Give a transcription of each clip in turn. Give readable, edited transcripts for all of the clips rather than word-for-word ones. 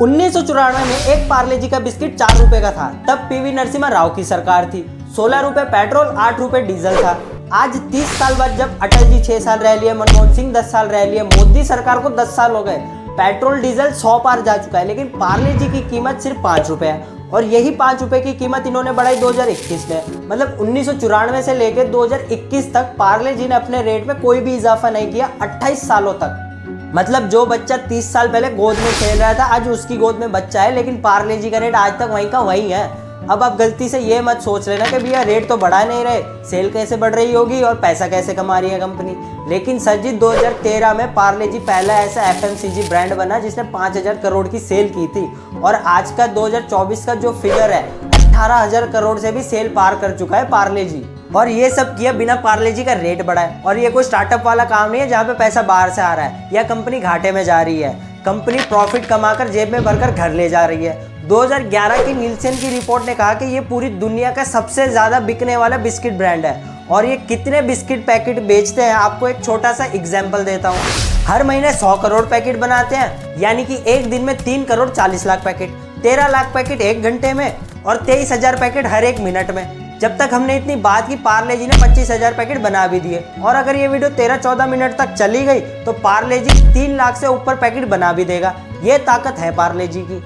1994 में एक पार्ले जी का बिस्किट 4 रुपए का था। तब पीवी नरसिम्हा राव की सरकार थी। 16 रुपए पेट्रोल, 8 रुपए डीजल था। आज 30 साल बाद जब अटल जी 6 साल रह लिए, मनमोहन सिंह 10 साल रह लिए, मोदी सरकार को 10 साल हो गए, पेट्रोल डीजल 100 पार जा चुका है, लेकिन पार्ले जी की कीमत सिर्फ 5 रुपए है। और यही 5 रुपए की कीमत इन्होंने बढ़ाई 2021 में। मतलब 1994 से लेकर 2021 तक पार्ले जी ने अपने रेट में कोई भी इजाफा नहीं किया, 28 सालों तक। मतलब जो बच्चा 30 साल पहले गोद में खेल रहा था, आज उसकी गोद में बच्चा है, लेकिन पार्ले जी का रेट आज तक वहीं का वहीं है। अब आप गलती से ये मत सोच लेना कि भैया रेट तो बढ़ा नहीं रहे, सेल कैसे बढ़ रही होगी और पैसा कैसे कमा रही है कंपनी। लेकिन सर जी 2013 में पार्ले जी पहला ऐसा एफएमसीजी ब्रांड बना जिसने 5000 करोड़ की सेल की थी। और आज का 2024 का जो फिगर है, 18,000 करोड़ से भी सेल पार कर चुका है पार्ले जी। और ये सब किया बिना पार्ले जी का रेट बढ़ाए। और ये कोई स्टार्टअप वाला काम नहीं है जहाँ पे पैसा बाहर से आ रहा है या कंपनी घाटे में जा रही है। कंपनी प्रॉफिट कमाकर जेब में भरकर घर ले जा रही है। 2011 की नीलसन की रिपोर्ट ने कहा कि ये पूरी दुनिया का सबसे ज्यादा बिकने वाला बिस्किट ब्रांड है। और ये कितने बिस्किट पैकेट बेचते हैं, आपको एक छोटा सा एग्जाम्पल देता हूँ। हर महीने 100 करोड़ पैकेट बनाते हैं, यानी कि एक दिन में 3 करोड़ 40 लाख पैकेट, 13 लाख पैकेट एक घंटे में और 23,000 पैकेट हर एक मिनट में। जब तक हमने इतनी बात की, पार्ले जी ने 25,000 पैकेट बना भी दिए। और अगर ये वीडियो 13-14 मिनट तक चली गई तो पार्ले जी 3 लाख से ऊपर पैकेट बना भी देगा। ये ताकत है पार्ले जी की।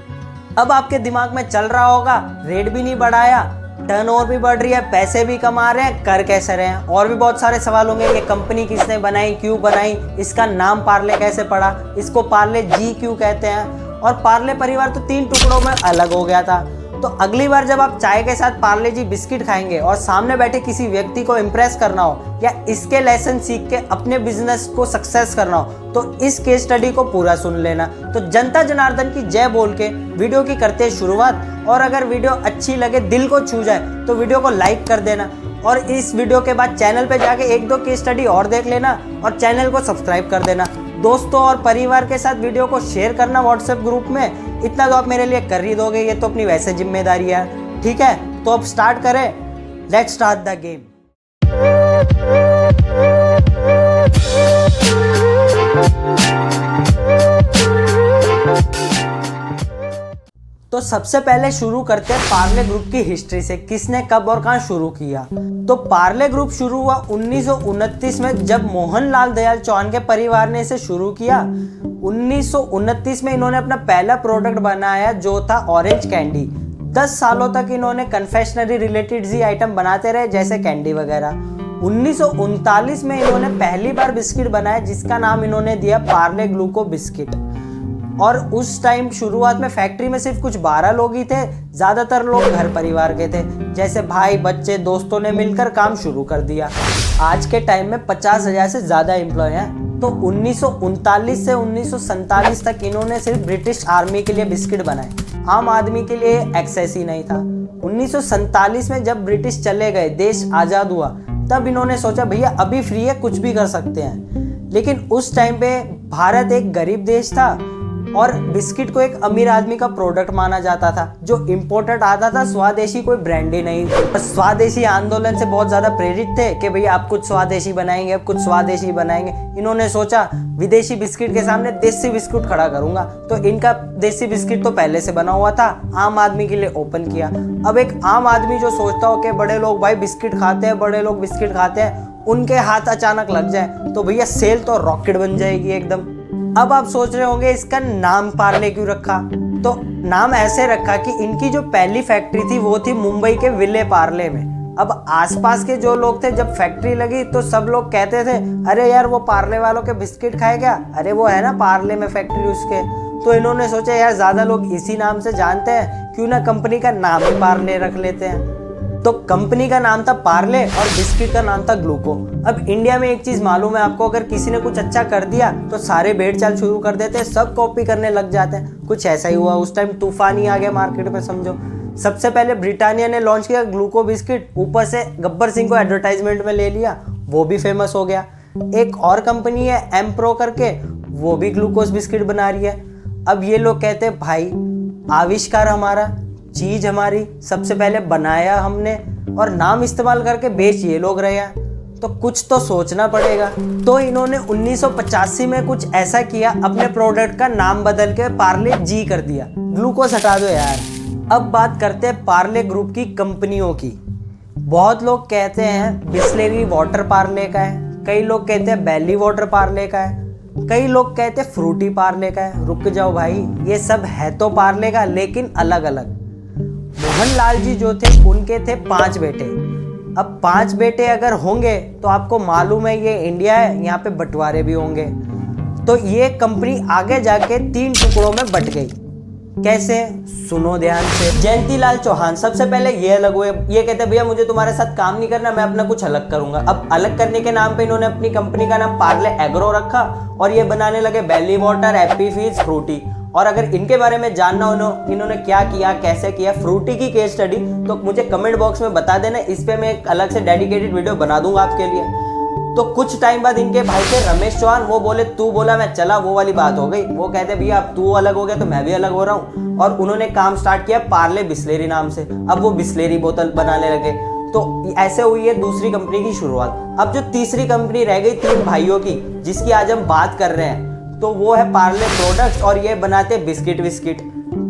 अब आपके दिमाग में चल रहा होगा, रेट भी नहीं बढ़ाया, टर्नओवर भी बढ़ रही है, पैसे भी कमा रहे हैं, कर कैसे रहे हैं। और भी बहुत सारे सवाल होंगे, ये कंपनी किसने बनाई, क्यों बनाई, इसका नाम पार्ले कैसे पड़ा, इसको पार्ले जी क्यों कहते हैं। और पार्ले परिवार तो 3 टुकड़ों में अलग हो गया था। तो अगली बार जब आप चाय के साथ पार्ले जी बिस्किट खाएंगे और सामने बैठे किसी व्यक्ति को इम्प्रेस करना हो या इसके लेसन सीख के अपने बिजनेस को सक्सेस करना हो, तो इस केस स्टडी को पूरा सुन लेना। तो जनता जनार्दन की जय बोल के वीडियो की करते हैं शुरुआत। और अगर वीडियो अच्छी लगे, दिल को छू जाए, तो वीडियो को लाइक कर देना। और इस वीडियो के बाद चैनल पे जाके 1-2 केस स्टडी और देख लेना और चैनल को सब्सक्राइब कर देना। दोस्तों और परिवार के साथ वीडियो को शेयर करना व्हाट्सएप ग्रुप में, इतना तो आप मेरे लिए कर ही दोगे, ये तो अपनी वैसे जिम्मेदारी है। ठीक है, तो अब स्टार्ट करें। Let's start the game. तो सबसे पहले शुरू करते हैं पार्ले ग्रुप की हिस्ट्री से, किसने कब और कहां शुरू किया। तो पार्ले ग्रुप शुरू हुआ 1929 में, जब मोहनलाल दयाल चौहान के परिवार ने इसे शुरू किया। 1929 में इन्होंने अपना पहला प्रोडक्ट बनाया जो था ऑरेंज कैंडी। 10 सालों तक इन्होंने कन्फेक्शनरी रिलेटेड ही आइटम बनाते रहे, जैसे कैंडी वगैरह। 1939 में इन्होंने पहली बार बिस्किट बनाया जिसका नाम इन्होंने दिया पार्ले ग्लूको बिस्किट। और उस टाइम शुरुआत में फैक्ट्री में सिर्फ कुछ 12 लोग ही थे, ज्यादातर लोग घर परिवार के थे, जैसे भाई बच्चे दोस्तों ने मिलकर काम शुरू कर दिया। आज के टाइम में 50,000 से ज्यादा एम्प्लॉय हैं। तो 1939 से 1947 तक इन्होंने सिर्फ ब्रिटिश आर्मी के लिए बिस्किट बनाए, आम आदमी के लिए एक्सेस ही नहीं था। 1947 में जब ब्रिटिश चले गए, देश आजाद हुआ, तब इन्होंने सोचा भैया अभी फ्री है, कुछ भी कर सकते हैं। लेकिन उस टाइम पे भारत एक गरीब देश था और बिस्किट को एक अमीर आदमी का प्रोडक्ट माना जाता था। जो इम्पोर्टेड आता था, स्वदेशी कोई ब्रांड ही नहीं। स्वदेशी आंदोलन से बहुत ज्यादा प्रेरित थे कि भैया आप कुछ स्वदेशी बनाएंगे, अब कुछ स्वदेशी बनाएंगे। इन्होंने सोचा विदेशी बिस्किट के सामने देसी बिस्किट खड़ा करूंगा। तो इनका देसी बिस्किट तो पहले से बना हुआ था, आम आदमी के लिए ओपन किया। अब एक आम आदमी जो सोचता हो कि बड़े लोग भाई बिस्किट खाते हैं, बड़े लोग बिस्किट खाते हैं, उनके हाथ अचानक लग जाए तो भैया सेल तो रॉकेट बन जाएगी एकदम। अब आप सोच रहे होंगे इसका नाम पार्ले क्यों रखा। तो नाम ऐसे रखा कि इनकी जो पहली फैक्ट्री थी वो थी मुंबई के विले पार्ले में। अब आसपास के जो लोग थे, जब फैक्ट्री लगी तो सब लोग कहते थे अरे यार वो पार्ले वालों के बिस्किट खाए क्या, अरे वो है ना पार्ले में फैक्ट्री उसके। तो इन्होंने सोचा यार ज्यादा लोग इसी नाम से जानते हैं, क्यों ना कंपनी का नाम ही पार्ले रख लेते हैं। तो कंपनी का नाम था पार्ले और बिस्किट का नाम था ग्लूको। अब इंडिया में एक चीज मालूम है आपको, अगर किसी ने कुछ अच्छा कर दिया तो सारे भेड़ चाल शुरू कर देते हैं, सब कॉपी करने लग जाते हैं। कुछ ऐसा ही हुआ, उस टाइम तूफान ही आ गया मार्केट में समझो। सबसे पहले ब्रिटानिया ने लॉन्च किया ग्लूको बिस्किट, ऊपर से गब्बर सिंह को एडवर्टाइजमेंट में ले लिया, वो भी फेमस हो गया। एक और कंपनी है एम्प्रो करके, वो भी ग्लूकोज बिस्किट बना रही है। अब ये लोग कहते हैं भाई आविष्कार हमारा, चीज हमारी, सबसे पहले बनाया हमने और नाम इस्तेमाल करके बेच ये लोग रहे हैं। तो कुछ तो सोचना पड़ेगा। तो इन्होंने 1985 में कुछ ऐसा किया, अपने प्रोडक्ट का नाम बदल के पार्ले जी कर दिया। ग्लूकोज हटा दो यार। अब बात करते हैं पार्ले ग्रुप की कंपनियों की। बहुत लोग कहते हैं बिस्लेरी वाटर पार्ले का है, कई लोग कहते हैं बेली वाटर पार्ले का है, कई लोग कहते हैं फ्रूटी पार्ले का है। रुक जाओ भाई, ये सब है तो पार्ले का, लेकिन अलग अलग। मोहनलाल जी जो थे उनके थे 5 बेटे। अब 5 बेटे अगर होंगे तो आपको मालूम है ये इंडिया है, यहाँ पे बंटवारे भी होंगे। तो ये कंपनी आगे जाके 3 टुकड़ों में बट गई। कैसे? सुनो ध्यान से। जयंती लाल चौहान सबसे पहले ये अलग हुए। ये कहते भैया मुझे तुम्हारे साथ काम नहीं करना, मैं अपना कुछ अलग करूंगा। अब अलग करने के नाम पे इन्होंने अपनी कंपनी का नाम पार्ले एग्रो रखा और ये बनाने लगे बेली वाटर, हैप्पी फीज, फ्रूटी। और अगर इनके बारे में जानना हो इन्होंने क्या किया, कैसे किया, फ्रूटी की केस स्टडी, तो मुझे कमेंट बॉक्स में बता देना, इस पे मैं एक अलग से डेडिकेटेड वीडियो बना दूंगा आपके लिए। तो कुछ टाइम बाद इनके भाई थे रमेश चौहान, वो बोले तू बोला मैं चला, वो वाली बात हो गई। वो कहते भैया अब तू अलग हो गया तो मैं भी अलग हो रहा हूँ, और उन्होंने काम स्टार्ट किया पार्ले बिस्लेरी नाम से। अब वो बिस्लेरी बोतल बनाने लगे। तो ऐसे हुई है दूसरी कंपनी की शुरुआत। अब जो तीसरी कंपनी रह गई 3 भाइयों की, जिसकी आज हम बात कर रहे हैं, तो वो है पार्ले प्रोडक्ट्स, और ये बनाते बिस्किट विस्किट।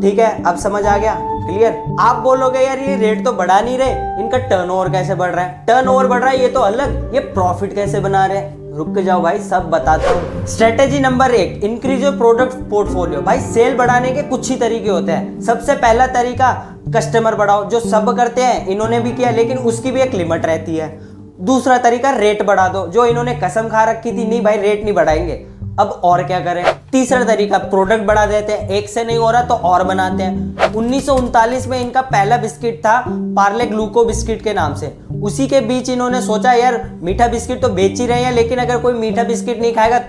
ठीक है, अब समझ आ गया? क्लियर? आप बोलोगे यार ये रेट तो बढ़ा नहीं रहे, इनका टर्नओवर कैसे बढ़ रहा है? टर्नओवर बढ़ रहा है ये तो अलग, ये प्रॉफिट कैसे बना रहे हैं? रुक जाओ भाई, सब बताता हूँ। Strategy number 1, increase your product portfolio. भाई सेल बढ़ाने के कुछ ही तरीके होते हैं। सबसे पहला तरीका कस्टमर बढ़ाओ, जो सब करते हैं, इन्होंने भी किया, लेकिन उसकी भी एक लिमिट रहती है। दूसरा तरीका रेट बढ़ा दो, जो इन्होंने कसम खा रखी थी नहीं भाई रेट नहीं बढ़ाएंगे, अब और क्या करें। तीसरा तरीका प्रोडक्ट बढ़ा देते हैं, एक से नहीं हो रहा तो और बनाते हैं। 1939 में इनका पहला बिस्किट था पार्ले ग्लूको बिस्किट के नाम से। उसी के बीच इन्होंने सोचा यार मीठा बिस्किट तो बेच ही रहे हैं, लेकिन अगर कोई मीठा बिस्किट नहीं खाएगा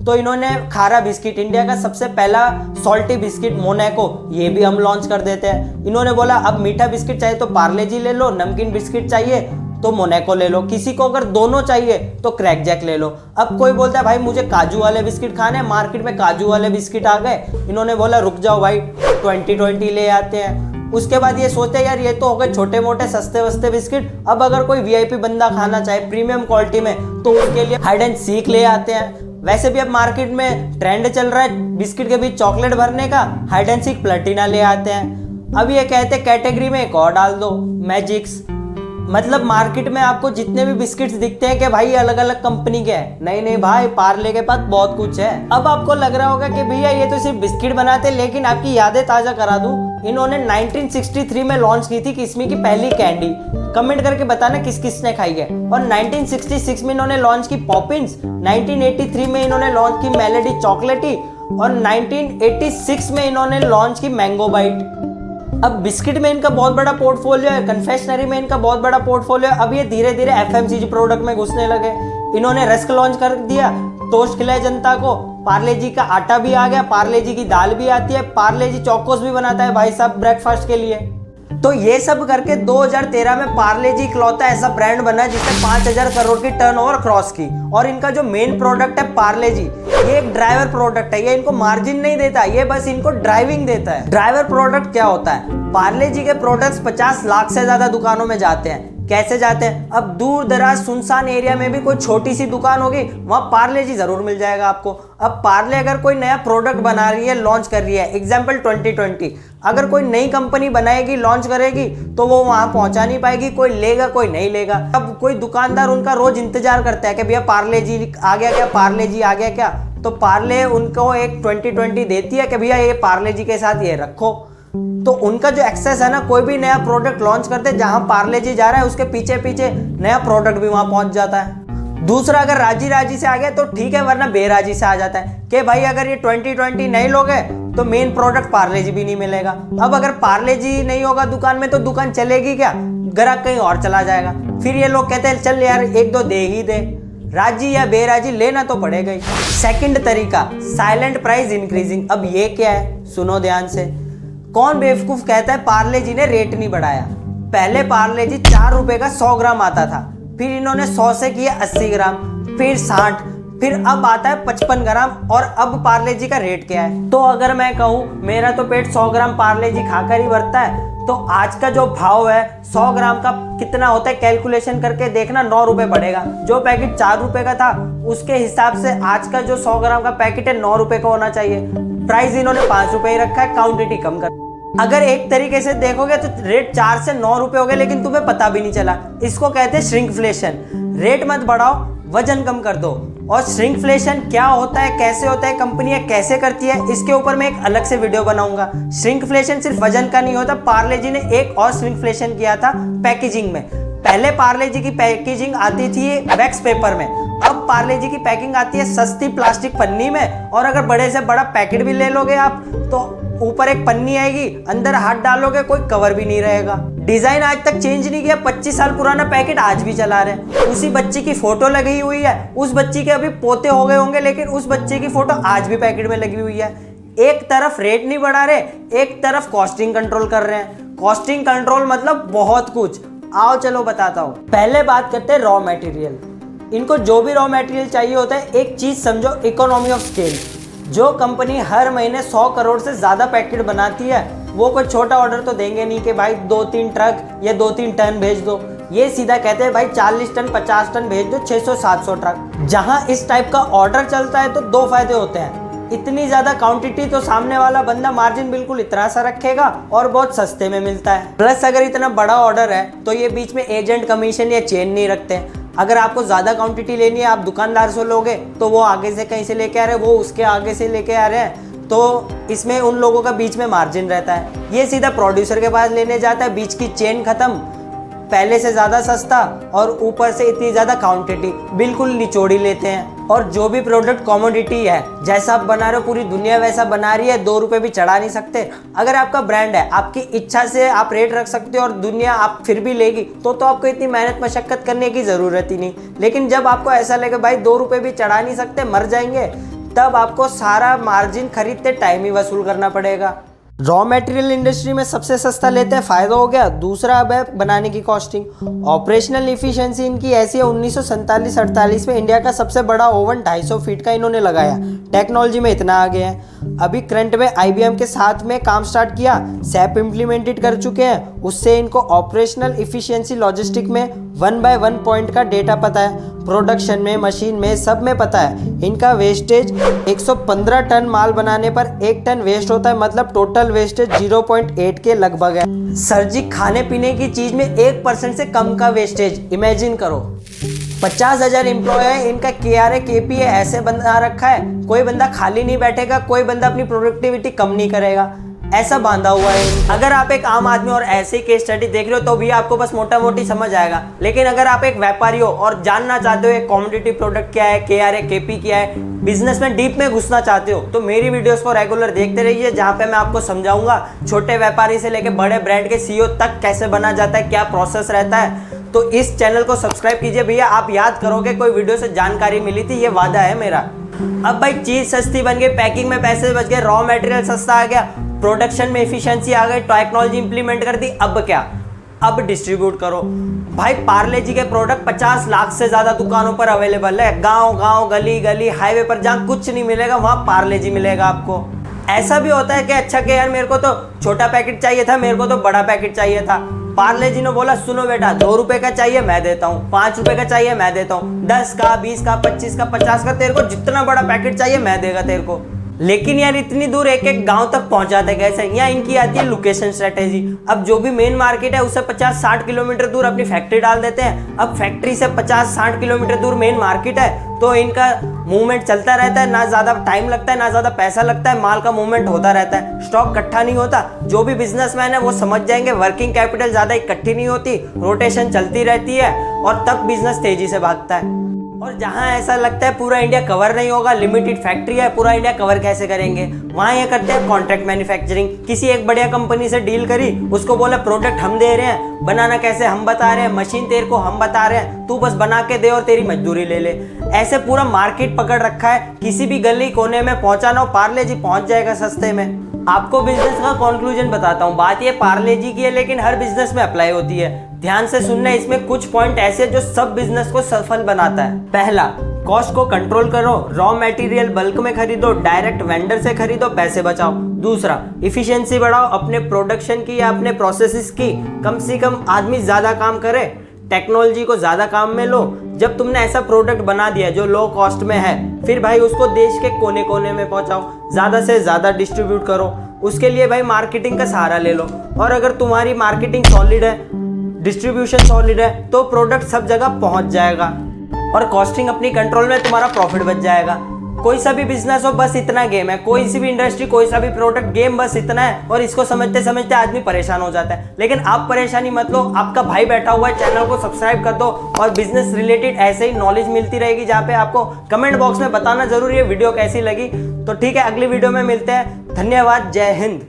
तो इन्होंने खारा बिस्किट, इंडिया का सबसे पहला सॉल्टी बिस्किट मोनैको, ये भी हम लॉन्च कर देते हैं। इन्होंने बोला अब मीठा बिस्किट चाहिए तो पार्ले जी ले लो, नमकीन बिस्किट चाहिए तो मोनैको ले लो, किसी को अगर दोनों चाहिए तो क्रैक जैक ले लो। अब कोई बोलता है भाई मुझे काजू वाले बिस्किट खाने हैं, मार्केट में काजू वाले बिस्किट आ गए, इन्होंने बोला रुक जाओ भाई 2020 ले आते हैं। उसके बाद ये सोचते हैं यार ये तो हो गए छोटे मोटे सस्ते वस्ते बिस्किट, अब अगर कोई वीआईपी बंदा खाना चाहे प्रीमियम क्वालिटी में तो उसके लिए हाइड एंड सीक ले आते हैं। वैसे भी अब मार्केट में ट्रेंड चल रहा है बिस्किट के बीच चॉकलेट भरने का, हाइड एंड सीक प्लेटिना ले आते हैं। अब ये कहते हैं कैटेगरी में एक और डाल दो, मैजिक्स। मतलब मार्केट में आपको जितने भी बिस्किट्स दिखते हैं कि भाई अलग अलग कंपनी के हैं, नहीं नहीं भाई पार्ले के पास बहुत कुछ है। अब आपको लग रहा होगा कि भैया ये तो सिर्फ बिस्किट बनाते हैं, लेकिन आपकी यादें ताजा करा दूं, इन्होंने 1963 में लॉन्च की थी किस्मी की पहली कैंडी। कमेंट करके बताना किस किस ने खाई है। और 1966 में इन्होंने लॉन्च की पॉपिंस, 1983 में इन्होंने लॉन्च की मेलेडी चॉकलेटी, और 1986 में इन्होंने लॉन्च की मैंगो बाइट। अब बिस्किट में इनका बहुत बड़ा पोर्टफोलियो है, कन्फेक्शनरी में इनका बहुत बड़ा पोर्टफोलियो है। अब ये धीरे धीरे एफएमसीजी प्रोडक्ट में घुसने लगे। इन्होंने रस्क लॉन्च कर दिया, टोस्ट खिलाए जनता को। पार्ले जी का आटा भी आ गया, पार्ले जी की दाल भी आती है, पार्ले जी चौकोस भी बनाता है भाई साहब ब्रेकफास्ट के लिए। तो ये सब करके 2013 में पार्ले जी इकलौता ऐसा ब्रांड बना जिसने 5000 करोड़ की टर्नओवर क्रॉस की। और इनका जो मेन प्रोडक्ट है पार्ले जी, ये एक ड्राइवर प्रोडक्ट है, ये इनको मार्जिन नहीं देता, ये बस इनको ड्राइविंग देता है। ड्राइवर प्रोडक्ट क्या होता है? पार्ले जी के प्रोडक्ट्स 50 लाख से ज्यादा दुकानों में जाते हैं। कैसे जाते हैं? अब दूर दराज सुनसान एरिया में भी कोई छोटी सी दुकान होगी, वहां पार्ले जी जरूर मिल जाएगा आपको। अब पार्ले अगर कोई नया प्रोडक्ट बना रही है, लॉन्च कर रही है, एग्जाम्पल 2020, अगर कोई नई कंपनी बनाएगी, लॉन्च करेगी, तो वो वहां पहुंचा नहीं पाएगी, कोई लेगा कोई नहीं लेगा। अब कोई दुकानदार उनका रोज इंतजार करता है कि भैया पार्ले जी आ गया क्या, पार्ले जी आ गया क्या, तो पार्ले उनको एक 2020 देती है कि भैया ये पार्ले जी के साथ ये रखो। तो उनका जो एक्सेस है ना, कोई भी नया प्रोडक्ट लॉन्च करते जहां पार्ले जी जा रहा है उसके पीछे पीछे नया प्रोडक्ट भी वहां पहुंच जाता है। दूसरा, अगर राजी राजी से आ गया तो ठीक है, वरना बेराजी से आ जाता है कि भाई अगर ये 2020 नहीं लोगे तो मेन प्रोडक्ट पार्ले जी भी नहीं मिलेगा। अब अगर पार्ले जी नहीं होगा दुकान में तो दुकान चलेगी क्या? ग्राहक कहीं और चला जाएगा। फिर ये लोग कहते हैं चल यार एक दो दे ही दे, राजी या बेराजी लेना तो पड़ेगा ही। सेकंड तरीका, साइलेंट प्राइस इंक्रीजिंग। अब ये क्या है? सुनो ध्यान से। कौन बेवकूफ कहता है पार्ले जी ने रेट नहीं बढ़ाया? पहले पार्ले जी 4 रुपए का 100 ग्राम आता था, फिर इन्होंने 100 से किया 80 ग्राम, फिर 60, फिर अब आता है 55 ग्राम, और अब पार्ले जी का रेट क्या है। तो अगर मैं कहूँ मेरा तो पेट 100 ग्राम पार्ले जी खाकर ही भरता है, तो आज का जो भाव है 100 ग्राम का कितना होता है कैलकुलेशन करके देखना, 9 रुपए पड़ेगा। जो पैकेट 4 रुपए का था उसके हिसाब से आज का जो 100 ग्राम का पैकेट है 9 रुपए का होना चाहिए। प्राइस इन्होंने 5 रुपए ही रखा है, क्वांटिटी कम कर। अगर एक तरीके से देखोगे तो रेट 4 से 9 रुपए हो गए, लेकिन तुम्हें पता भी नहीं चला। इसको कहते हैं श्रिंकफ्लेशन। रेट मत बढ़ाओ, वजन कम कर दो। और श्रिंकफ्लेशन क्या होता है, कैसे होता है, कंपनियां कैसे करती है, इसके ऊपर मैं एक अलग से वीडियो बनाऊंगा। श्रिंकफ्लेशन सिर्फ वजन का नहीं होता। पार्ले जी ने एक और श्रिंकफ्लेशन किया था पैकेजिंग में। पहले पार्ले जी की पैकेजिंग आती थी वैक्स पेपर में, अब पार्ले जी की पैकिंग आती है सस्ती प्लास्टिक पन्नी में। और अगर बड़े से बड़ा पैकेट भी ले लोगे आप तो ऊपर एक पन्नी आएगी, अंदर हाथ डालोगे कोई कवर भी नहीं रहेगा। डिजाइन आज तक चेंज नहीं किया, 25 साल पुराना पैकेट आज भी चला रहे हैं। उसी बच्ची की फोटो लगी हुई है, उस बच्ची के अभी पोते हो गए होंगे, लेकिन उस बच्चे की फोटो आज भी पैकेट में लगी हुई है। एक तरफ रेट नहीं बढ़ा रहे, एक तरफ कॉस्टिंग कंट्रोल कर रहे हैं। कॉस्टिंग कंट्रोल मतलब बहुत कुछ। आओ चलो बताता हूँ। पहले बात करते हैं रॉ मटेरियल। इनको जो भी रॉ मटेरियल चाहिए होता है, एक चीज समझो, इकोनॉमी ऑफ स्केल। जो कंपनी हर महीने 100 करोड़ से ज्यादा पैकेट बनाती है, वो कोई छोटा ऑर्डर तो देंगे नहीं कि भाई 2-3 ट्रक या 2-3 टन भेज दो। ये सीधा कहते हैं भाई 40 टन 50 टन भेज दो, 600-700 ट्रक। जहां इस टाइप का ऑर्डर चलता है तो 2 फायदे होते हैं। इतनी ज्यादा क्वांटिटी तो सामने वाला बंदा मार्जिन बिल्कुल इतना सा रखेगा और बहुत सस्ते में मिलता है। प्लस अगर इतना बड़ा ऑर्डर है तो ये बीच में एजेंट कमीशन या चेन नहीं रखते। अगर आपको ज़्यादा क्वांटिटी लेनी है, आप दुकानदार से लोगे तो वो आगे से कहीं से लेके आ रहे हैं, वो उसके आगे से लेके आ रहे हैं, तो इसमें उन लोगों का बीच में मार्जिन रहता है। ये सीधा प्रोड्यूसर के पास लेने जाता है, बीच की चेन खत्म, पहले से ज़्यादा सस्ता और ऊपर से इतनी ज़्यादा क्वांटिटी, बिल्कुल निचोड़ी लेते हैं। और जो भी प्रोडक्ट कमोडिटी है, जैसा आप बना रहे हो पूरी दुनिया वैसा बना रही है, 2 रुपये भी चढ़ा नहीं सकते। अगर आपका ब्रांड है, आपकी इच्छा से आप रेट रख सकते हो और दुनिया आप फिर भी लेगी, तो आपको इतनी मेहनत मशक्कत करने की ज़रूरत ही नहीं। लेकिन जब आपको ऐसा लगे भाई 2 रुपये भी चढ़ा नहीं सकते, मर जाएंगे, तब आपको सारा मार्जिन खरीदते टाइम ही वसूल करना पड़ेगा। रॉ मटेरियल इंडस्ट्री में सबसे सस्ता लेते हैं, फायदा हो गया। दूसरा अब है बनाने की कॉस्टिंग। ऑपरेशनल इफिशिएंसी इनकी ऐसी है, 1947-48 में इंडिया का सबसे बड़ा ओवन 250 फीट का इन्होंने लगाया। टेक्नोलॉजी में इतना आगे हैं। अभी करंट में IBM के साथ में काम स्टार्ट किया, SAP इम्प्लीमेंटेड कर चुके हैं। उससे इनको ऑपरेशनल इफिशिएंसी लॉजिस्टिक में 1 by 1 पॉइंट का डेटा पता है, प्रोडक्शन में, मशीन में, सब में पता है। इनका वेस्टेज 115 टन माल बनाने पर 1 टन वेस्ट होता है, मतलब टोटल वेस्टेज 0.8 के लगभग है। सर जी, खाने पीने की चीज में 1% से कम का वेस्टेज, इमेजिन करो। 50,000 एम्प्लॉय है, इनका KRA KP ऐसे बना रखा है, कोई बंदा खाली नहीं बैठेगा, कोई बंदा अपनी प्रोडक्टिविटी कम नहीं करेगा, ऐसा बांधा हुआ है। अगर आप एक आम आदमी और ऐसे ही केस स्टडी देख रहे हो तो भी आपको बस मोटा मोटी समझ आएगा। लेकिन अगर आप एक व्यापारी हो और जानना चाहते हो एक कॉमोडिटी प्रोडक्ट क्या है, KRA KP क्या है, बिजनेस में डीप में घुसना चाहते हो, तो मेरी वीडियोस को रेगुलर देखते रहिए, जहाँ पे मैं आपको समझाऊंगा छोटे व्यापारी से लेकर बड़े ब्रांड के CEO तक कैसे बना जाता है, क्या प्रोसेस रहता है। तो इस चैनल को सब्सक्राइब कीजिए भैया, आप याद करोगे कोई वीडियो से जानकारी मिली थी, ये वादा है मेरा। अब भाई चीज सस्ती बन गई, पैकिंग में पैसे बच गए, रॉ मटेरियल सस्ता आ गया, प्रोडक्शन में एफिशिएंसी आ गई, टेक्नोलॉजी इंप्लीमेंट कर दी, अब क्या? अब डिस्ट्रीब्यूट करो। भाई पार्ले जी के प्रोडक्ट 50 लाख से ज्यादा दुकानों पर अवेलेबल है। गांव गांव, गली गली, हाईवे पर जहाँ कुछ नहीं मिलेगा वहां पार्ले जी मिलेगा आपको। ऐसा भी होता है कि अच्छा कि यार मेरे को तो छोटा पैकेट चाहिए था, मेरे को तो बड़ा पैकेट चाहिए था। पार्ले जी ने बोला सुनो बेटा, 2 रुपए का चाहिए मैं देता हूँ, 5 रुपए का चाहिए मैं देता हूँ, 10 का, 20 का, 25 का, 50 का, तेरे को जितना बड़ा पैकेट चाहिए मैं देगा तेरे को। लेकिन यार इतनी दूर एक एक गांव तक पहुंचाते कैसे? यहाँ इनकी आती है लोकेशन स्ट्रेटेजी। अब जो भी मेन मार्केट है उससे 50-60 किलोमीटर दूर अपनी फैक्ट्री डाल देते हैं। अब फैक्ट्री से 50-60 किलोमीटर दूर मेन मार्केट है, तो इनका मूवमेंट चलता रहता है, ना ज्यादा टाइम लगता है ना ज्यादा पैसा लगता है, माल का मूवमेंट होता रहता है, स्टॉक इकट्ठा नहीं होता। जो भी बिजनेसमैन है वो समझ जाएंगे, वर्किंग कैपिटल ज्यादा इकट्ठी नहीं होती, रोटेशन चलती रहती है और तब बिजनेस तेजी से भागता है। और जहां ऐसा लगता है पूरा इंडिया कवर नहीं होगा, लिमिटेड फैक्ट्री है, पूरा इंडिया कवर कैसे करेंगे, वहां ये करते हैं कॉन्ट्रैक्ट मैन्युफैक्चरिंग। किसी एक बढ़िया कंपनी से डील करी, उसको बोला प्रोडक्ट हम दे रहे हैं, बनाना कैसे हम बता रहे हैं, मशीन तेरे को हम बता रहे हैं, तू बस बना के दे और तेरी मजदूरी ले ले। ऐसे पूरा मार्केट पकड़ रखा है, किसी भी गली कोने में पहुंचाना हो पार्ले जी पहुंच जाएगा सस्ते में। आपको बिजनेस का कंक्लूजन बताता हूँ, बात ये पार्ले जी की है लेकिन हर बिजनेस में अप्लाई होती है। ध्यान से सुनना, इसमें कुछ पॉइंट ऐसे जो सब बिजनेस को सफल बनाता है। पहला, कॉस्ट को कंट्रोल करो, रॉ मटेरियल बल्क में खरीदो, डायरेक्ट वेंडर से खरीदो, पैसे बचाओ। दूसरा, इफिशिएंसी बढ़ाओ अपने प्रोडक्शन की या अपने प्रोसेसेस की, कम से कम आदमी ज़्यादा काम करे, टेक्नोलॉजी को ज़्यादा काम में लो। जब तुमने ऐसा प्रोडक्ट बना दिया जो लो कॉस्ट में है, फिर भाई उसको देश के कोने कोने में पहुंचाओ, ज़्यादा से ज़्यादा डिस्ट्रीब्यूट करो। उसके लिए भाई मार्केटिंग का सहारा ले लो, और अगर तुम्हारी मार्केटिंग सॉलिड है, डिस्ट्रीब्यूशन सॉलिड है, तो प्रोडक्ट सब जगह पहुंच जाएगा और कॉस्टिंग अपनी कंट्रोल में, तुम्हारा प्रॉफिट बच जाएगा। कोई सा भी बिजनेस हो, बस इतना गेम है, कोई सी भी इंडस्ट्री, कोई सा भी प्रोडक्ट, गेम बस इतना है, और इसको समझते समझते आदमी परेशान हो जाता है। लेकिन आप परेशानी मत लो, आपका भाई बैठा हुआ है, चैनल को सब्सक्राइब कर दो और बिजनेस रिलेटेड ऐसे ही नॉलेज मिलती रहेगी, जहाँ पे आपको कमेंट बॉक्स में बताना जरूर ये वीडियो कैसी लगी। तो ठीक है, अगली वीडियो में मिलते हैं। धन्यवाद, जय हिंद।